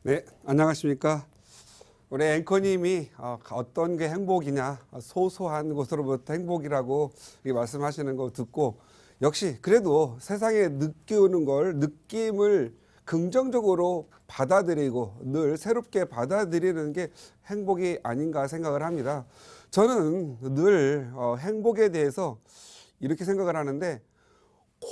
네, 안녕하십니까. 우리 앵커님이 어떤 게 행복이냐, 소소한 것으로부터 행복이라고 이렇게 말씀하시는 거 듣고, 역시 그래도 세상에 느끼는 걸, 느낌을 긍정적으로 받아들이고 늘 새롭게 받아들이는 게 행복이 아닌가 생각을 합니다. 저는 늘 행복에 대해서 이렇게 생각을 하는데,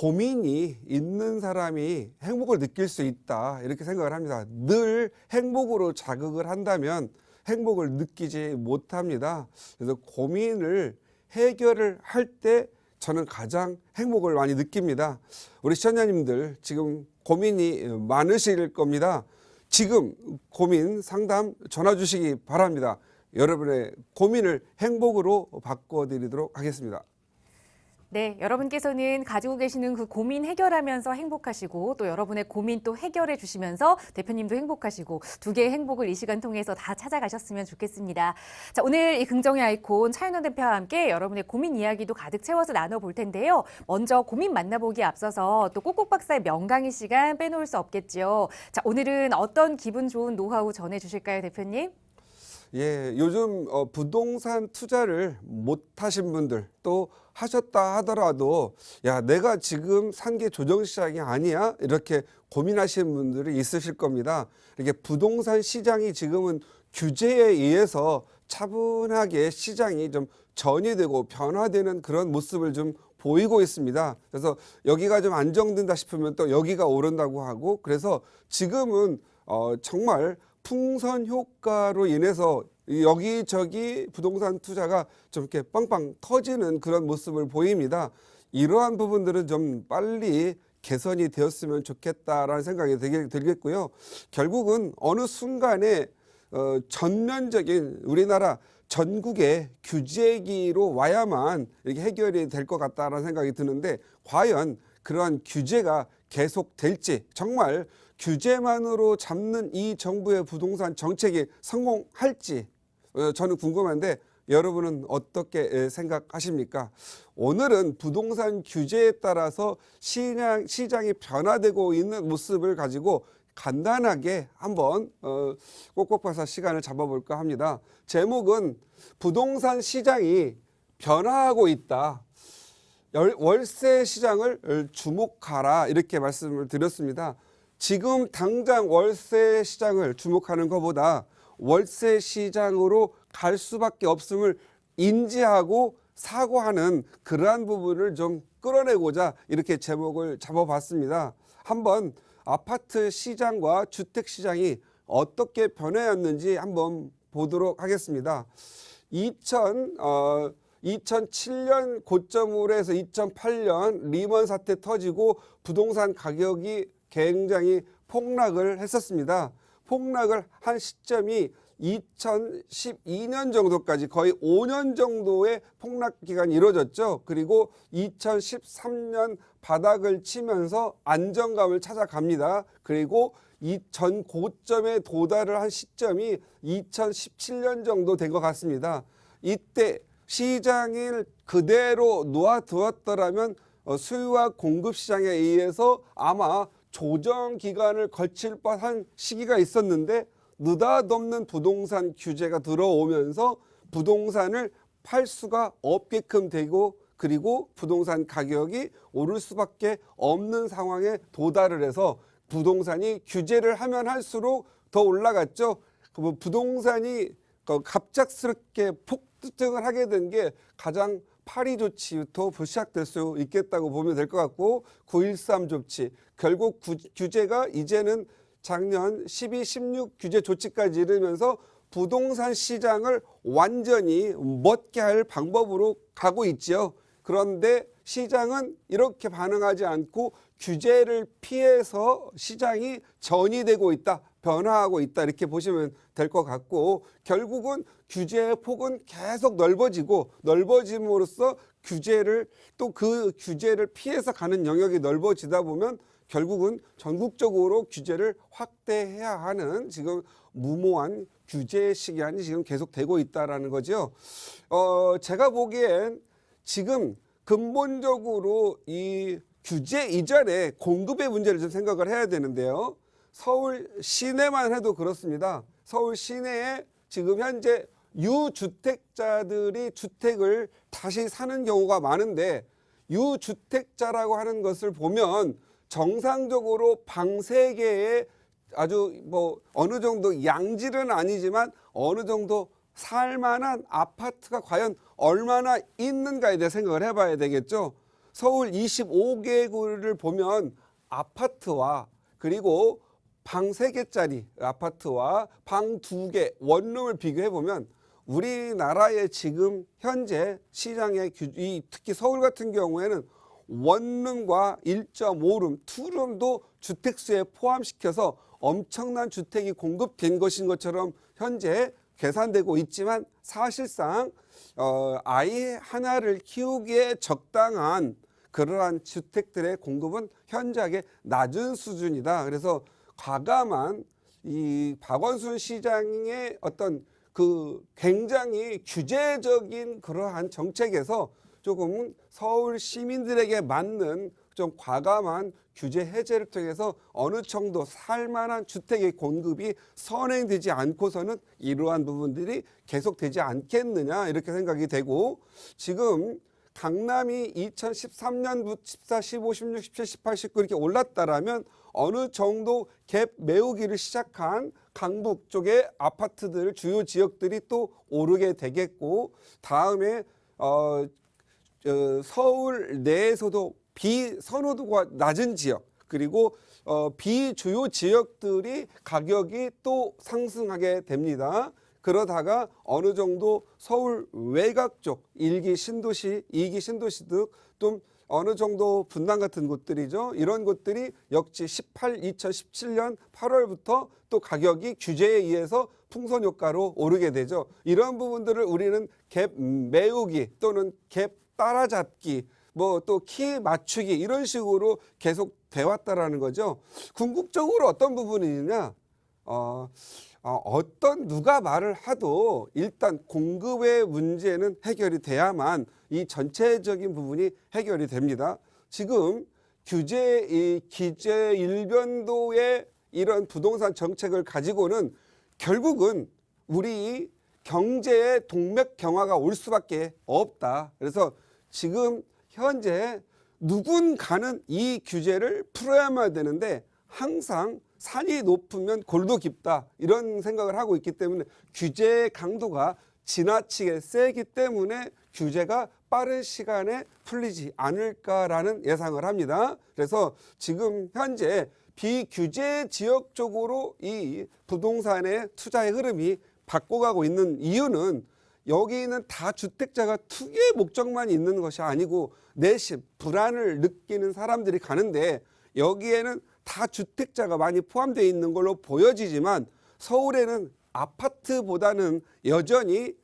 고민이 있는 사람이 행복을 느낄 수 있다, 이렇게 생각을 합니다. 늘 행복으로 자극을 한다면 행복을 느끼지 못합니다. 그래서 고민을 해결을 할 때 저는 가장 행복을 많이 느낍니다. 우리 시청자님들 지금 고민이 많으실 겁니다. 지금 고민 상담 전화 주시기 바랍니다. 여러분의 고민을 행복으로 바꿔드리도록 하겠습니다. 네, 여러분께서는 가지고 계시는 그 고민 해결하면서 행복하시고 또 여러분의 고민 또 해결해 주시면서 대표님도 행복하시고 두 개의 행복을 이 시간 통해서 다 찾아가셨으면 좋겠습니다. 자, 오늘 이 긍정의 아이콘 차윤원 대표와 함께 여러분의 고민 이야기도 가득 채워서 나눠볼 텐데요. 먼저 고민 만나보기에 앞서서 또 꼭꼭 박사의 명강의 시간 빼놓을 수 없겠죠. 자, 오늘은 어떤 기분 좋은 노하우 전해주실까요, 대표님? 예, 요즘 부동산 투자를 못 하신 분들, 또 하셨다 하더라도 야, 내가 지금 산 게 조정시장이 아니야? 이렇게 고민하시는 분들이 있으실 겁니다. 이렇게 부동산 시장이 지금은 규제에 의해서 차분하게 시장이 좀 전이되고 변화되는 그런 모습을 좀 보이고 있습니다. 그래서 여기가 좀 안정된다 싶으면 또 여기가 오른다고 하고, 그래서 지금은 정말 풍선 효과로 인해서 여기저기 부동산 투자가 좀 이렇게 빵빵 터지는 그런 모습을 보입니다. 이러한 부분들은 좀 빨리 개선이 되었으면 좋겠다라는 생각이 들겠고요. 결국은 어느 순간에 전면적인 우리나라 전국의 규제기로 와야만 이렇게 해결이 될 것 같다라는 생각이 드는데, 과연 그러한 규제가 계속될지, 정말 규제만으로 잡는 이 정부의 부동산 정책이 성공할지 저는 궁금한데, 여러분은 어떻게 생각하십니까? 오늘은 부동산 규제에 따라서 시장이 변화되고 있는 모습을 가지고 간단하게 한번 꼭꼭박사 시간을 잡아볼까 합니다. 제목은 부동산 시장이 변화하고 있다, 월세 시장을 주목하라, 이렇게 말씀을 드렸습니다. 지금 당장 월세 시장을 주목하는 것보다 월세 시장으로 갈 수밖에 없음을 인지하고 사고하는 그러한 부분을 좀 끌어내고자 이렇게 제목을 잡아봤습니다. 한번 아파트 시장과 주택 시장이 어떻게 변해왔는지 한번 보도록 하겠습니다. 2007년 고점으로 해서 2008년 리먼 사태 터지고 부동산 가격이 굉장히 폭락을 했었습니다. 폭락을 한 시점이 2012년 정도까지 거의 5년 정도의 폭락 기간이 이루어졌죠. 그리고 2013년 바닥을 치면서 안정감을 찾아갑니다. 그리고 이 전 고점에 도달을 한 시점이 2017년 정도 된 것 같습니다. 이때 시장을 그대로 놓아두었더라면 수요와 공급 시장에 의해서 아마 조정 기간을 거칠 뻔한 시기가 있었는데, 느닷없는 부동산 규제가 들어오면서 부동산을 팔 수가 없게끔 되고, 그리고 부동산 가격이 오를 수밖에 없는 상황에 도달을 해서 부동산이 규제를 하면 할수록 더 올라갔죠. 부동산이 갑작스럽게 폭등을 하게 된 게 가장 파리 조치부터 시작될 수 있겠다고 보면 될 것 같고, 9.13 조치, 결국 규제가 이제는 작년 12, 16 규제 조치까지 이르면서 부동산 시장을 완전히 멎게 할 방법으로 가고 있죠. 그런데 시장은 이렇게 반응하지 않고 규제를 피해서 시장이 전이되고 있다, 변화하고 있다, 이렇게 보시면 될 것 같고, 결국은 규제의 폭은 계속 넓어짐으로써 규제를, 또 그 규제를 피해서 가는 영역이 넓어지다 보면 결국은 전국적으로 규제를 확대해야 하는 지금 무모한 규제 시기간이 지금 계속되고 있다라는 거죠. 제가 보기엔 지금 근본적으로 이 규제 이전에 공급의 문제를 좀 생각을 해야 되는데요. 서울 시내만 해도 그렇습니다. 서울 시내에 지금 현재 유주택자들이 주택을 다시 사는 경우가 많은데, 유주택자라고 하는 것을 보면 정상적으로 방 3개에 아주 뭐 어느 정도 양질은 아니지만 어느 정도 살만한 아파트가 과연 얼마나 있는가에 대해 생각을 해봐야 되겠죠. 서울 25개구를 보면 아파트와 그리고 방 3개짜리 아파트와 방 2개 원룸을 비교해 보면 우리나라의 지금 현재 시장의 특히 서울 같은 경우에는 원룸과 1.5룸, 투룸도 주택수에 포함시켜서 엄청난 주택이 공급된 것인 것처럼 현재 계산되고 있지만, 사실상 아이 하나를 키우기에 적당한 그러한 주택들의 공급은 현저하게 낮은 수준이다. 그래서 과감한 이 박원순 시장의 어떤 그 굉장히 규제적인 그러한 정책에서 조금 서울 시민들에게 맞는 좀 과감한 규제 해제를 통해서 어느 정도 살만한 주택의 공급이 선행되지 않고서는 이러한 부분들이 계속되지 않겠느냐, 이렇게 생각이 되고, 지금 강남이 2013년부터 14, 15, 16, 17, 18, 19 이렇게 올랐다라면 어느 정도 갭 메우기를 시작한 강북 쪽의 아파트들, 주요 지역들이 또 오르게 되겠고, 다음에 서울 내에서도 비선호도가 낮은 지역, 그리고 비주요 지역들이 가격이 또 상승하게 됩니다. 그러다가 어느 정도 서울 외곽 쪽 1기 신도시, 2기 신도시 등 좀 어느 정도 분당 같은 곳들이죠. 이런 곳들이 역시 2017년 8월부터 또 가격이 규제에 의해서 풍선 효과로 오르게 되죠. 이런 부분들을 우리는 갭 메우기 또는 갭 따라잡기, 뭐 또 키 맞추기, 이런 식으로 계속 돼 왔다라는 거죠. 궁극적으로 어떤 부분이냐, 어떤 누가 말을 하도 일단 공급의 문제는 해결이 돼야만 이 전체적인 부분이 해결이 됩니다. 지금 기재 일변도의 이런 부동산 정책을 가지고는 결국은 우리 경제의 동맥 경화가 올 수밖에 없다. 그래서 지금 현재 누군가는 이 규제를 풀어야만 되는데, 항상 산이 높으면 골도 깊다, 이런 생각을 하고 있기 때문에 규제의 강도가 지나치게 세기 때문에 규제가 빠른 시간에 풀리지 않을까라는 예상을 합니다. 그래서 지금 현재 비규제 지역 쪽으로 이 부동산의 투자의 흐름이 바꿔가고 있는 이유는, 여기는 다 주택자가 투기의 목적만 있는 것이 아니고 내심 불안을 느끼는 사람들이 가는데, 여기에는 다 주택자가 많이 포함되어 있는 걸로 보여지지만 서울에는 아파트보다는 여전히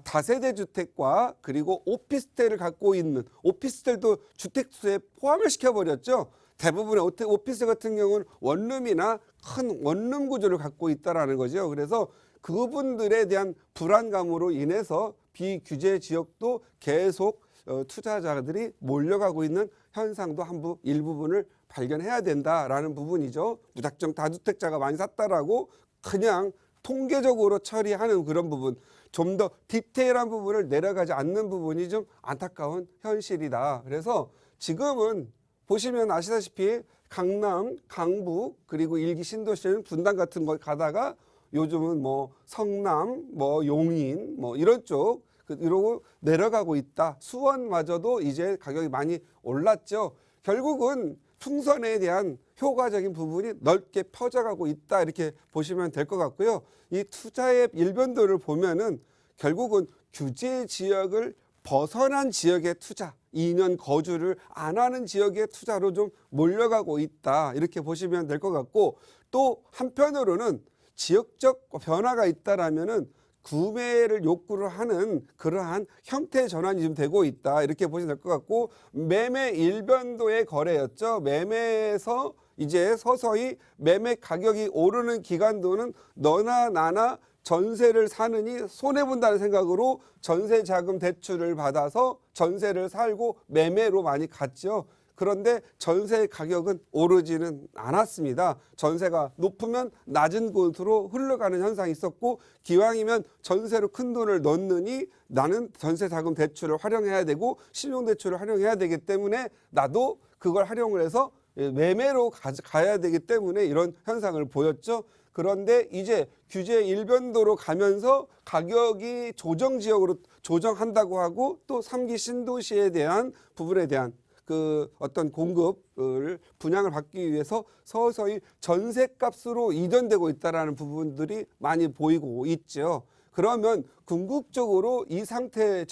다세대 주택과 그리고 오피스텔을 갖고 있는, 오피스텔도 주택수에 포함을 시켜버렸죠. 대부분의 오피스 같은 경우는 원룸이나 큰 원룸 구조를 갖고 있다라는 거죠. 그래서 그분들에 대한 불안감으로 인해서 비규제 지역도 계속 투자자들이 몰려가고 있는 현상도 일부분을 발견해야 된다라는 부분이죠. 무작정 다주택자가 많이 샀다라고 그냥 통계적으로 처리하는 그런 부분, 좀 더 디테일한 부분을 내려가지 않는 부분이 좀 안타까운 현실이다. 그래서 지금은 보시면 아시다시피 강남, 강북, 그리고 1기 신도시는 분당 같은 거 가다가 요즘은 뭐 성남, 뭐 용인, 뭐 이런 쪽 이러고 내려가고 있다. 수원마저도 이제 가격이 많이 올랐죠. 결국은 풍선에 대한 효과적인 부분이 넓게 퍼져가고 있다, 이렇게 보시면 될 것 같고요. 이 투자의 일변도를 보면은 결국은 규제 지역을 벗어난 지역의 투자, 2년 거주를 안 하는 지역의 투자로 좀 몰려가고 있다, 이렇게 보시면 될 것 같고, 또 한편으로는 지역적 변화가 있다라면은 구매를 욕구를 하는 그러한 형태 전환이 좀 되고 있다, 이렇게 보시면 될 것 같고, 매매 일변도의 거래였죠. 매매에서 이제 서서히 매매 가격이 오르는 기간도는 너나 나나 전세를 사느니 손해본다는 생각으로 전세 자금 대출을 받아서 전세를 살고 매매로 많이 갔죠. 그런데 전세 가격은 오르지는 않았습니다. 전세가 높으면 낮은 곳으로 흘러가는 현상이 있었고, 기왕이면 전세로 큰 돈을 넣느니 나는 전세 자금 대출을 활용해야 되고 신용 대출을 활용해야 되기 때문에 나도 그걸 활용을 해서 매매로 가야 되기 때문에 이런 현상을 보였죠. 그런데 이제 규제 일변도로 가면서 가격이 조정 지역으로 조정한다고 하고, 또 3기 신도시에 대한 부분에 대한 그 어떤 공급을 분양을 받기 위해서 서서히 전세값으로 이전되고 있다라는 부분들이 많이 보이고 있죠. 그러면 궁극적으로 이 상태에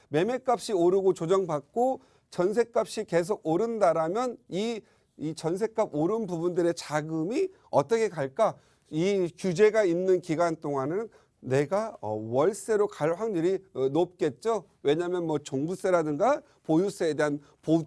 매매값이 오르고 조정받고 전세값이 계속 오른다라면 이 전세값 오른 부분들의 자금이 어떻게 갈까? 이 규제가 있는 기간 동안은 내가 월세로 갈 확률이 높겠죠. 왜냐하면 뭐 종부세라든가 보유세에 대한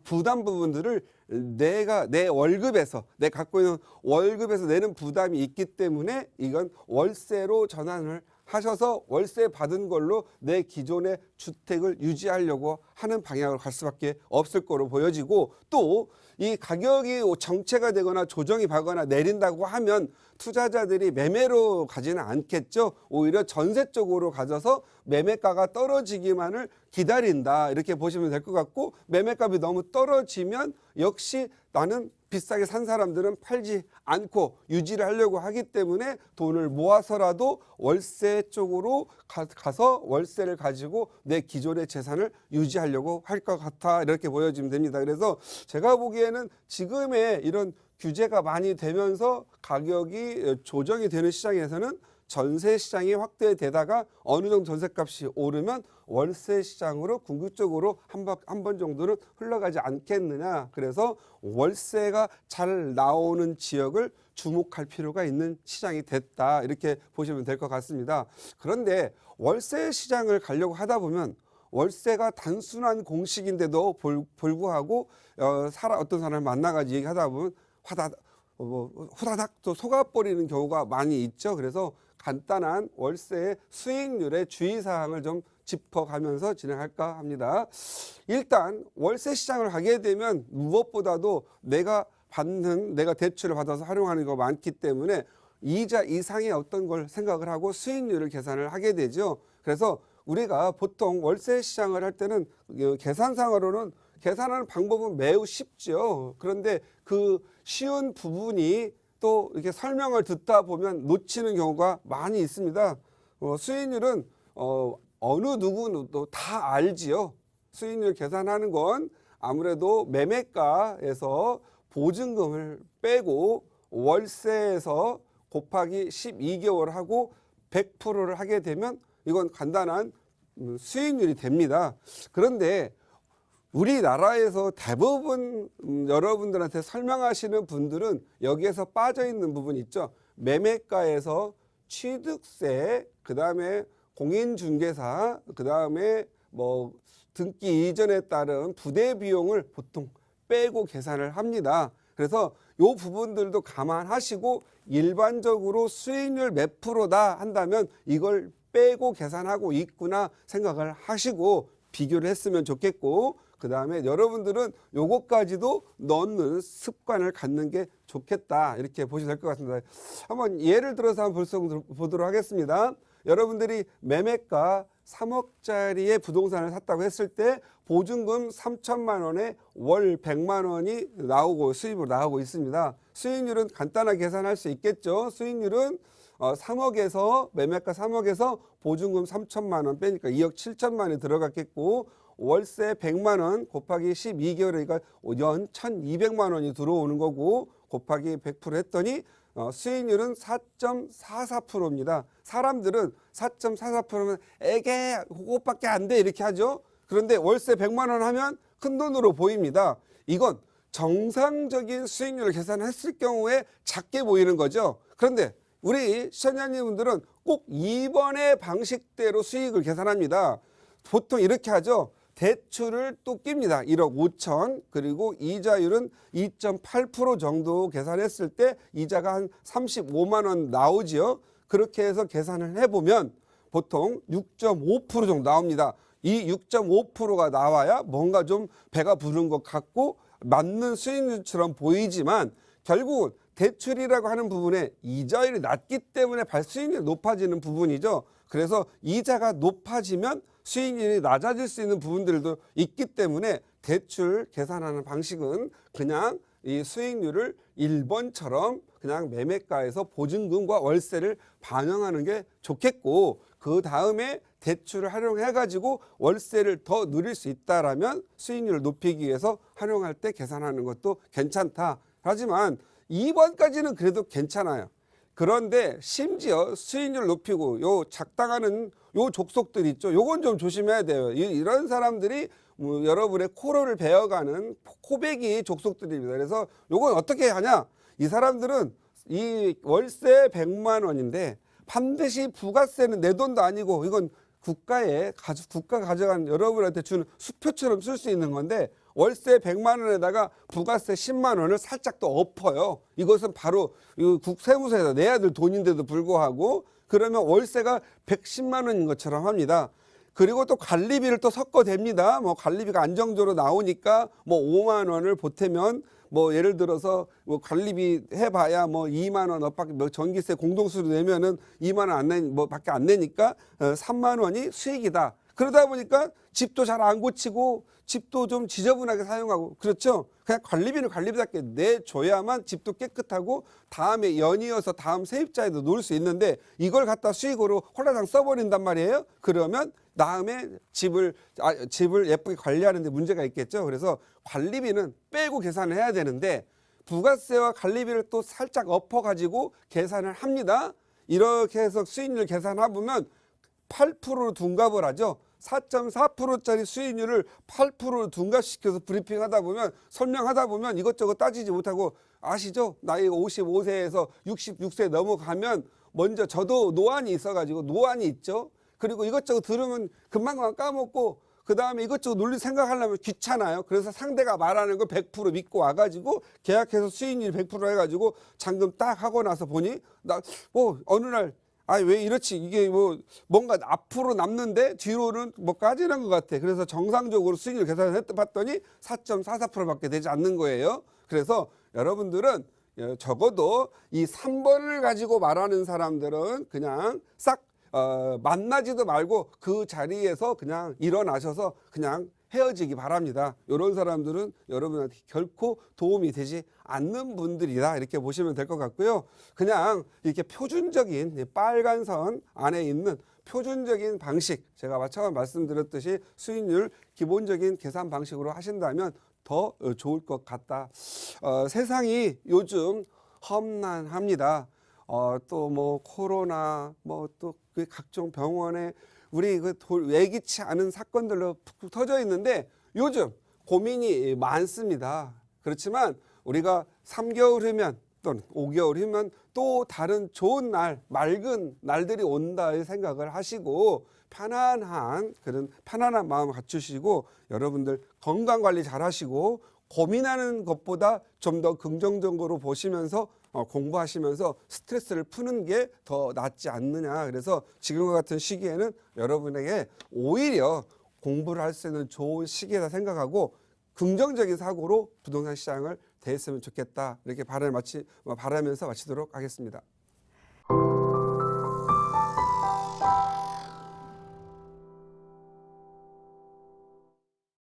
부담 부분들을 내가 내 월급에서, 내 갖고 있는 월급에서 내는 부담이 있기 때문에 이건 월세로 전환을 하셔서 월세 받은 걸로 내 기존의 주택을 유지하려고 하는 방향으로 갈 수밖에 없을 거로 보여지고, 또 이 가격이 정체가 되거나 조정이 받거나 내린다고 하면 투자자들이 매매로 가지는 않겠죠. 오히려 전세 쪽으로 가져서 매매가가 떨어지기만을 기다린다, 이렇게 보시면 될 것 같고, 매매값이 너무 떨어지면 역시 나는 비싸게 산 사람들은 팔지 않고 유지를 하려고 하기 때문에 돈을 모아서라도 월세 쪽으로 가서 월세를 가지고 내 기존의 재산을 유지하려고 할 것 같아, 이렇게 보여지면 됩니다. 그래서 제가 보기에는 지금의 이런 규제가 많이 되면서 가격이 조정이 되는 시장에서는 전세 시장이 확대되다가 어느 정도 전세값이 오르면 월세 시장으로 궁극적으로 한 번 정도는 흘러가지 않겠느냐. 그래서 월세가 잘 나오는 지역을 주목할 필요가 있는 시장이 됐다, 이렇게 보시면 될 것 같습니다. 그런데 월세 시장을 가려고 하다 보면 월세가 단순한 공식인데도 불구하고 어떤 사람을 만나가지고 얘기하다 보면 후다닥 또 속아버리는 경우가 많이 있죠. 그래서 간단한 월세의 수익률의 주의사항을 좀 짚어가면서 진행할까 합니다. 일단 월세 시장을 가게 되면 무엇보다도 내가 대출을 받아서 활용하는 거 많기 때문에 이자 이상의 어떤 걸 생각을 하고 수익률을 계산을 하게 되죠. 그래서 우리가 보통 월세 시장을 할 때는 계산상으로는 계산하는 방법은 매우 쉽죠. 그런데 그 쉬운 부분이 또 이렇게 설명을 듣다 보면 놓치는 경우가 많이 있습니다. 수익률은 어느 누구도 다 알지요. 수익률 계산하는 건 아무래도 매매가에서 보증금을 빼고 월세에서 곱하기 12개월 하고 100%를 하게 되면 이건 간단한 수익률이 됩니다. 그런데 우리나라에서 대부분 여러분들한테 설명하시는 분들은 여기에서 빠져 있는 부분이 있죠. 매매가에서 취득세, 그다음에 공인중개사, 그다음에 뭐 등기 이전에 따른 부대 비용을 보통 빼고 계산을 합니다. 그래서 이 부분들도 감안하시고 일반적으로 수익률 몇 프로다 한다면 이걸 빼고 계산하고 있구나 생각을 하시고 비교를 했으면 좋겠고, 그 다음에 여러분들은 요것까지도 넣는 습관을 갖는 게 좋겠다, 이렇게 보시면 될 것 같습니다. 한번 예를 들어서 한번 보도록 하겠습니다. 여러분들이 매매가 3억짜리의 부동산을 샀다고 했을 때 보증금 3천만 원에 월 100만 원이 수입으로 나오고 있습니다. 수익률은 간단하게 계산할 수 있겠죠. 수익률은 3억에서 매매가 3억에서 보증금 3천만 원 빼니까 2억 7천만 원이 들어갔겠고, 월세 100만 원 곱하기 12개월이니까 연 1,200만 원이 들어오는 거고, 곱하기 100% 했더니 수익률은 4.44%입니다. 사람들은 4.44%면 에게 그것밖에 안 돼, 이렇게 하죠. 그런데 월세 100만 원 하면 큰 돈으로 보입니다. 이건 정상적인 수익률을 계산했을 경우에 작게 보이는 거죠. 그런데 우리 시청자님들은 꼭 2번의 방식대로 수익을 계산합니다. 보통 이렇게 하죠. 대출을 또 낍니다. 1억 5천, 그리고 이자율은 2.8% 정도 계산했을 때 이자가 한 35만 원 나오지요. 그렇게 해서 계산을 해보면 보통 6.5% 정도 나옵니다. 이 6.5%가 나와야 뭔가 좀 배가 부른 것 같고 맞는 수익률처럼 보이지만 결국은 대출이라고 하는 부분에 이자율이 낮기 때문에 수익률이 높아지는 부분이죠. 그래서 이자가 높아지면 수익률이 낮아질 수 있는 부분들도 있기 때문에 대출 계산하는 방식은 그냥 이 수익률을 1번처럼 그냥 매매가에서 보증금과 월세를 반영하는 게 좋겠고, 그 다음에 대출을 활용해 가지고 월세를 더 누릴 수 있다라면 수익률을 높이기 위해서 활용할 때 계산하는 것도 괜찮다. 하지만 2번까지는 그래도 괜찮아요. 그런데 심지어 수익률 높이고 요 작당하는 요 족속들 있죠. 요건 좀 조심해야 돼요. 이런 사람들이 여러분의 코로를 베어가는 코베기 족속들입니다. 그래서 요건 어떻게 하냐? 이 사람들은 이 월세 100만 원인데 반드시 부가세는 내 돈도 아니고 이건 국가가 가져간 여러분한테 주는 수표처럼 쓸 수 있는 건데, 월세 100만 원에다가 부가세 10만 원을 살짝 또 엎어요. 이것은 바로 국세무서에서 내야 될 돈인데도 불구하고 그러면 월세가 110만 원인 것처럼 합니다. 그리고 또 관리비를 또 섞어댑니다. 뭐 관리비가 안정적으로 나오니까 뭐 5만 원을 보태면 뭐 예를 들어서 뭐 관리비 해봐야 뭐 2만 원 밖에, 뭐 전기세 공동수로 내면은 2만 원 안 내, 뭐 밖에 안 내니까 3만 원이 수익이다. 그러다 보니까 집도 잘 안 고치고 집도 좀 지저분하게 사용하고, 그렇죠? 그냥 관리비는 관리비답게 내줘야만 집도 깨끗하고 다음에 연이어서 다음 세입자에도 놓을 수 있는데, 이걸 갖다 수익으로 홀라당 써버린단 말이에요. 그러면 다음에 집을 예쁘게 관리하는 데 문제가 있겠죠. 그래서 관리비는 빼고 계산을 해야 되는데 부가세와 관리비를 또 살짝 엎어가지고 계산을 합니다. 이렇게 해서 수익률 계산해보면 8%로 둔갑을 하죠. 4.4%짜리 수익률을 8%로 둔갑시켜서 브리핑하다 보면, 설명하다 보면 이것저것 따지지 못하고, 아시죠? 나이 55세에서 66세 넘어가면 먼저 저도 노안이 있어가지고 노안이 있죠. 그리고 이것저것 들으면 금방 까먹고 그 다음에 이것저것 논리 생각하려면 귀찮아요. 그래서 상대가 말하는 거 100% 믿고 와가지고 계약해서 수익률 100% 해가지고 잔금 딱 하고 나서 보니 어느 날 왜 이렇지, 이게 뭔가 앞으로 남는데 뒤로는 뭐 까지는 것 같아. 그래서 정상적으로 수익률 계산을 봤더니 4.44%밖에 되지 않는 거예요. 그래서 여러분들은 적어도 이 3번을 가지고 말하는 사람들은 그냥 싹 만나지도 말고 그 자리에서 그냥 일어나셔서 그냥 헤어지기 바랍니다. 이런 사람들은 여러분한테 결코 도움이 되지 않는 분들이다, 이렇게 보시면 될 것 같고요. 그냥 이렇게 표준적인 빨간 선 안에 있는 표준적인 방식, 제가 처음 말씀드렸듯이 수익률 기본적인 계산 방식으로 하신다면 더 좋을 것 같다. 세상이 요즘 험난합니다. 또 뭐 코로나, 뭐 또 그 각종 병원에 우리 예기치 않은 사건들로 푹푹 터져 있는데 요즘 고민이 많습니다. 그렇지만 우리가 3개월 후면 또는 5개월 후면 또 다른 좋은 날, 맑은 날들이 온다의 생각을 하시고 그런 편안한 마음 갖추시고 여러분들 건강 관리 잘 하시고 고민하는 것보다 좀 더 긍정적으로 보시면서 공부하시면서 스트레스를 푸는 게 더 낫지 않느냐. 그래서 지금과 같은 시기에는 여러분에게 오히려 공부를 할 수 있는 좋은 시기다 생각하고 긍정적인 사고로 부동산 시장을 대했으면 좋겠다. 이렇게 바라면서 마치도록 하겠습니다.